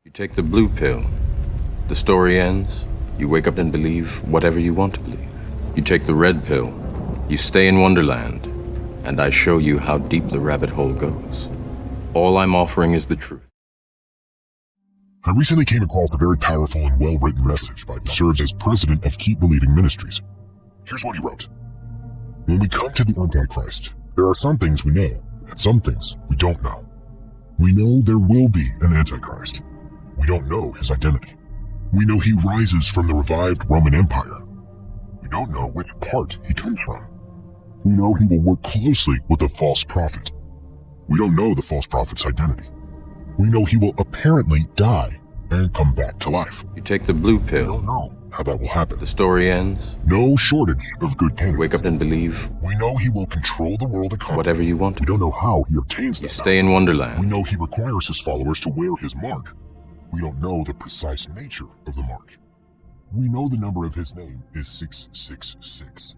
You take the blue pill. The story ends. You wake up and believe whatever you want to believe. You take the red pill. You stay in Wonderland. And I show you how deep the rabbit hole goes. All I'm offering is the truth. I recently came across a very powerful and well-written message by who serves as president of Keep Believing Ministries. Here's what he wrote. When we come to the Antichrist, there are some things we know, and some things we don't know. We know there will be an Antichrist. We don't know his identity. We know he rises from the revived Roman Empire. We don't know which part he comes from. We know he will work closely with a false prophet. We don't know the false prophet's identity. We know he will apparently die and come back to life. You take the blue We pill. don't know how that will happen. The story ends. No shortage of good You candidates. wake up and believe We know he will control the world economy. whatever you want to. We don't know how he obtains You that. stay in We Wonderland. know he requires his followers to wear his mark. We don't know the precise nature of the mark. We know the number of his name is 666.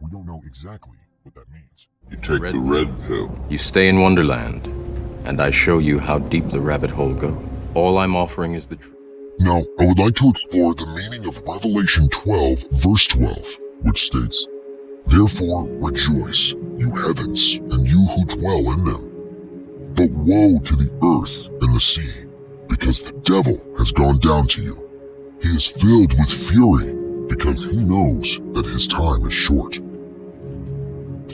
We don't know exactly what that means. You take the red pill. You stay in Wonderland. And I show you how deep the rabbit hole goes. All I'm offering is the truth. Now, I would like to explore the meaning of Revelation 12, verse 12, which states, Therefore rejoice, you heavens, and you who dwell in them. But woe to the earth and the sea, because the devil has gone down to you. He is filled with fury, because he knows that his time is short.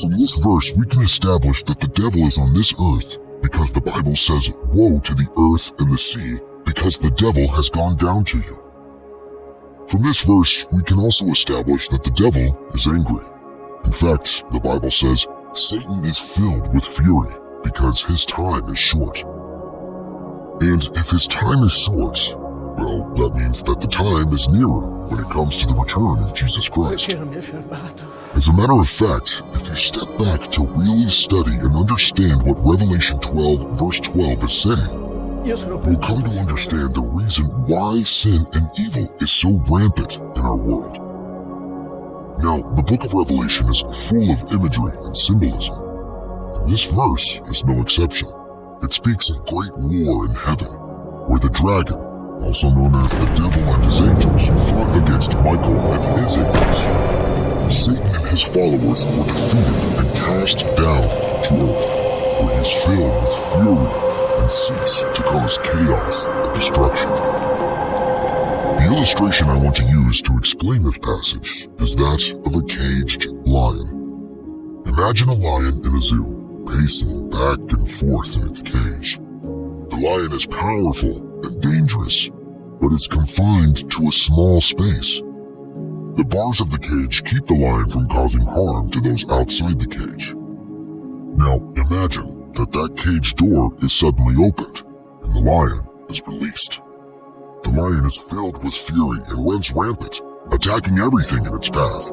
From this verse, we can establish that the devil is on this earth because the Bible says, Woe to the earth and the sea, because the devil has gone down to you. From this verse, we can also establish that the devil is angry. In fact, the Bible says, Satan is filled with fury, because his time is short. And if his time is short, well, that means that the time is nearer when it comes to the return of Jesus Christ. As a matter of fact, if you step back to really study and understand what Revelation 12, verse 12 is saying, you'll come to understand the reason why sin and evil is so rampant in our world. Now, the book of Revelation is full of imagery and symbolism, and this verse is no exception. It speaks of great war in heaven, where the dragon, also known as the devil and his angels, fought against Michael and his angels. Satan and his followers were defeated and cast down to earth, where he is filled with fury and seeks to cause chaos and destruction. The illustration I want to use to explain this passage is that of a caged lion. Imagine a lion in a zoo, pacing back and forth in its cage. The lion is powerful and dangerous, but is confined to a small space. The bars of the cage keep the lion from causing harm to those outside the cage. Now, imagine that that cage door is suddenly opened, and the lion is released. The lion is filled with fury and runs rampant, attacking everything in its path.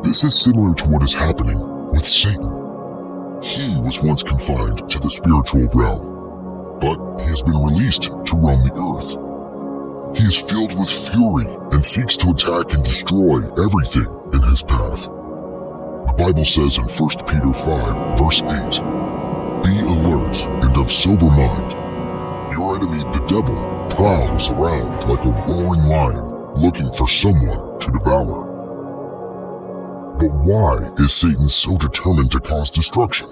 This is similar to what is happening with Satan. He was once confined to the spiritual realm, but he has been released to roam the earth. He is filled with fury and seeks to attack and destroy everything in his path. The Bible says in 1 Peter 5, verse 8, Be alert and of sober mind. Your enemy, the devil, prowls around like a roaring lion, looking for someone to devour. But why is Satan so determined to cause destruction?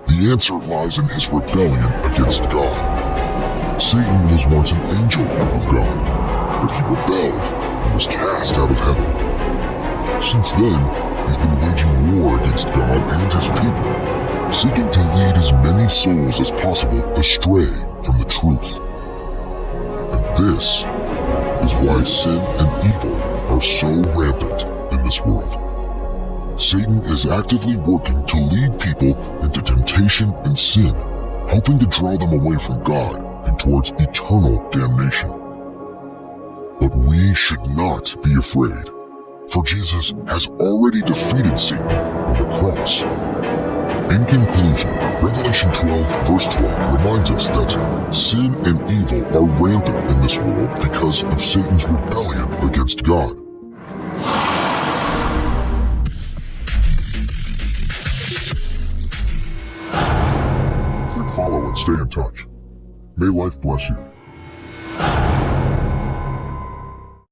The answer lies in his rebellion against God. Satan was once an angel of God, but he rebelled and was cast out of heaven. Since then, he's been waging war against God and his people, seeking to lead as many souls as possible astray from the truth. And this is why sin and evil are so rampant in this world. Satan is actively working to lead people into temptation and sin, hoping to draw them away from God and towards eternal damnation. But we should not be afraid, for Jesus has already defeated Satan on the cross. In conclusion, Revelation 12, verse 12 reminds us that sin and evil are rampant in this world because of Satan's rebellion against God. Follow and stay in touch. May life bless you.